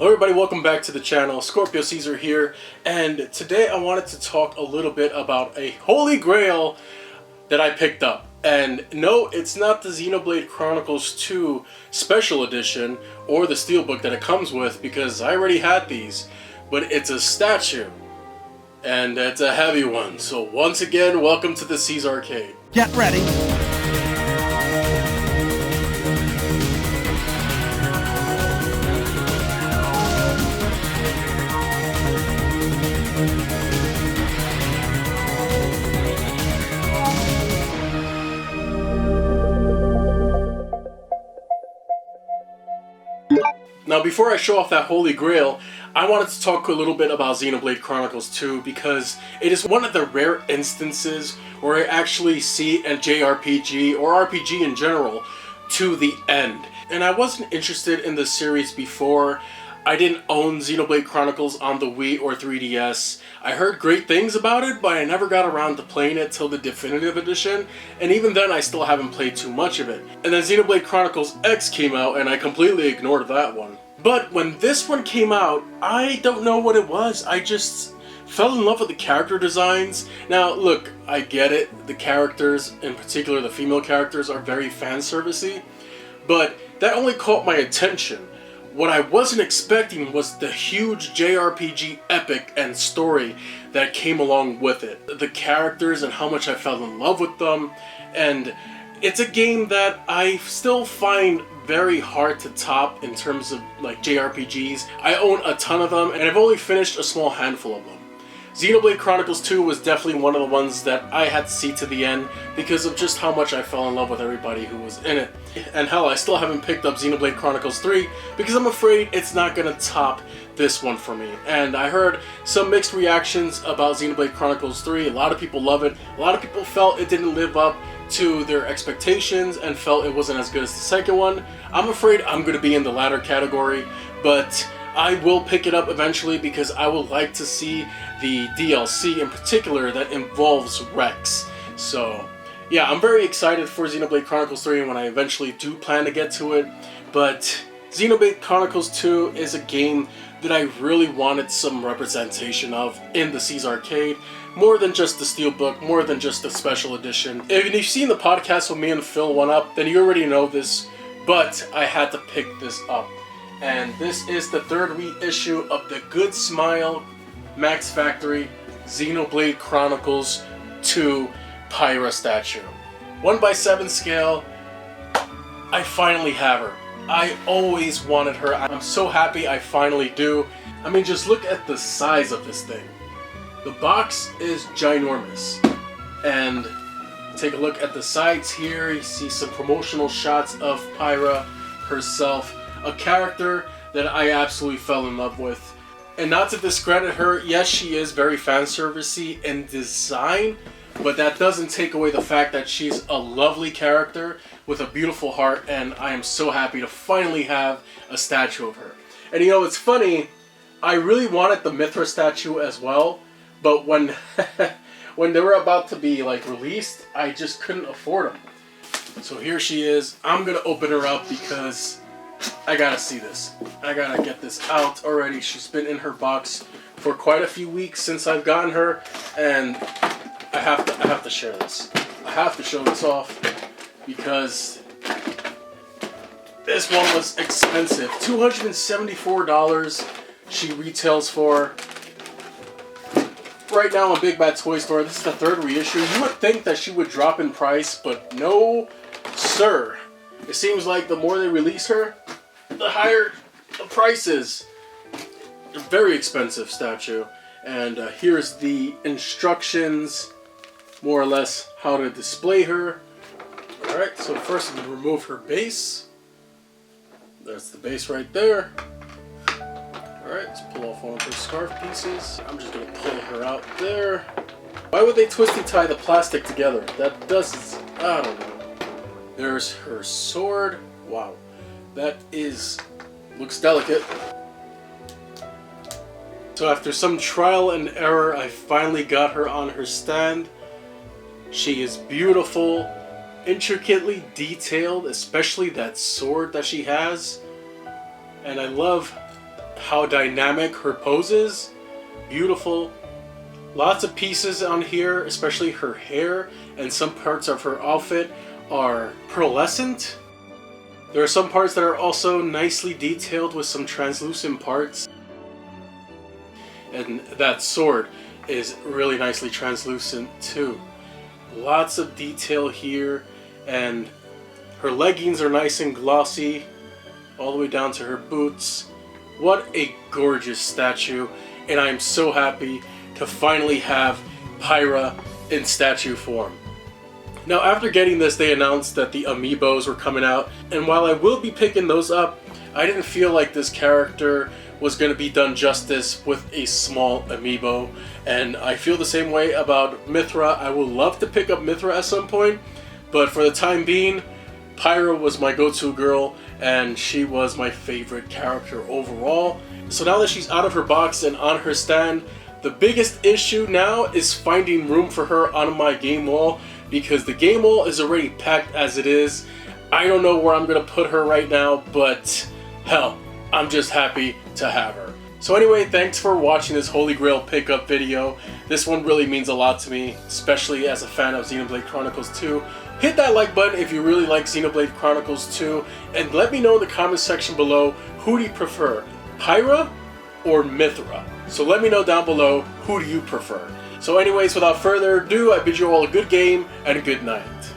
Hello everybody, welcome back to the channel. Scorpio Caesar here, and today I wanted to talk a little bit about a holy grail that I picked up. And no, it's not the Xenoblade Chronicles 2 Special Edition or the Steelbook that it comes with, because I already had these, but it's a statue. And it's a heavy one. So once again, welcome to the Caesar Arcade. Get ready. Now, before I show off that holy grail, I wanted to talk a little bit about Xenoblade Chronicles 2 because it is one of the rare instances where I actually see a JRPG or RPG in general to the end. And I wasn't interested in the series before. I didn't own Xenoblade Chronicles on the Wii or 3DS. I heard great things about it, but I never got around to playing it till the definitive edition, and even then I still haven't played too much of it. And then Xenoblade Chronicles X came out and I completely ignored that one. But when this one came out, I don't know what it was. I just fell in love with the character designs. Now look, I get it, the characters, in particular the female characters, are very fan servicey, but that only caught my attention. What I wasn't expecting was the huge JRPG epic and story that came along with it. The characters and how much I fell in love with them. And it's a game that I still find very hard to top in terms of like JRPGs. I own a ton of them and I've only finished a small handful of them. Xenoblade Chronicles 2 was definitely one of the ones that I had to see to the end because of just how much I fell in love with everybody who was in it. And hell, I still haven't picked up Xenoblade Chronicles 3 because I'm afraid it's not gonna top this one for me. And I heard some mixed reactions about Xenoblade Chronicles 3. A lot of people love it. A lot of people felt it didn't live up to their expectations and felt it wasn't as good as the second one. I'm afraid I'm gonna be in the latter category, but I will pick it up eventually because I would like to see the DLC in particular that involves Rex. So yeah, I'm very excited for Xenoblade Chronicles 3 when I eventually do plan to get to it. But Xenoblade Chronicles 2 is a game that I really wanted some representation of in the Caesar Arcade. More than just the Steelbook, more than just the Special Edition. If you've seen the podcast with me and Phil one up, then you already know this, but I had to pick this up. And this is the third reissue of the Good Smile Max Factory Xenoblade Chronicles 2 Pyra statue. 1/7 scale. I finally have her. I always wanted her. I'm so happy I finally do. I mean, just look at the size of this thing. The box is ginormous. And take a look at the sides here. You see some promotional shots of Pyra herself. A character that I absolutely fell in love with. And not to discredit her, yes, she is very fanservice-y in design, but that doesn't take away the fact that she's a lovely character with a beautiful heart, and I am so happy to finally have a statue of her. And you know, it's funny, I really wanted the Mithra statue as well, but when when they were about to be like released, I just couldn't afford them. So here she is. I'm gonna open her up because I gotta see this. I gotta get this out already. She's been in her box for quite a few weeks since I've gotten her, and I have to share this. I have to show this off because this one was expensive. $274 she retails for. Right now on Big Bad Toy Store, this is the third reissue. You would think that she would drop in price, but no, sir. It seems like the more they release her, the higher the price is. A very expensive statue. And here's the instructions, more or less, how to display her. Alright, so first I'm going to remove her base. That's the base right there. Alright, let's pull off one of her scarf pieces. I'm just going to pull her out there. Why would they twisty tie the plastic together? That does, I don't know. There's her sword. Wow, that looks delicate. So after some trial and error, I finally got her on her stand. She is beautiful, intricately detailed, especially that sword that she has. And I love how dynamic her pose is. Beautiful. Lots of pieces on here, especially her hair, and some parts of her outfit are pearlescent. There are some parts that are also nicely detailed with some translucent parts. And that sword is really nicely translucent too. Lots of detail here, and her leggings are nice and glossy all the way down to her boots. What a gorgeous statue, and I am so happy to finally have Pyra in statue form. Now, after getting this, they announced that the amiibos were coming out, and while I will be picking those up, I didn't feel like this character was going to be done justice with a small amiibo, and I feel the same way about Mythra. I would love to pick up Mythra at some point, but for the time being, Pyra was my go-to girl, and she was my favorite character overall. So now that she's out of her box and on her stand, the biggest issue now is finding room for her on my game wall, because the game wall is already packed as it is. I don't know where I'm going to put her right now, but hell, I'm just happy to have her. So anyway, thanks for watching this Holy Grail pickup video. This one really means a lot to me, especially as a fan of Xenoblade Chronicles 2. Hit that like button if you really like Xenoblade Chronicles 2, and let me know in the comment section below, who do you prefer, Pyra or Mythra? So let me know down below, who do you prefer? So anyways, without further ado, I bid you all a good game and a good night.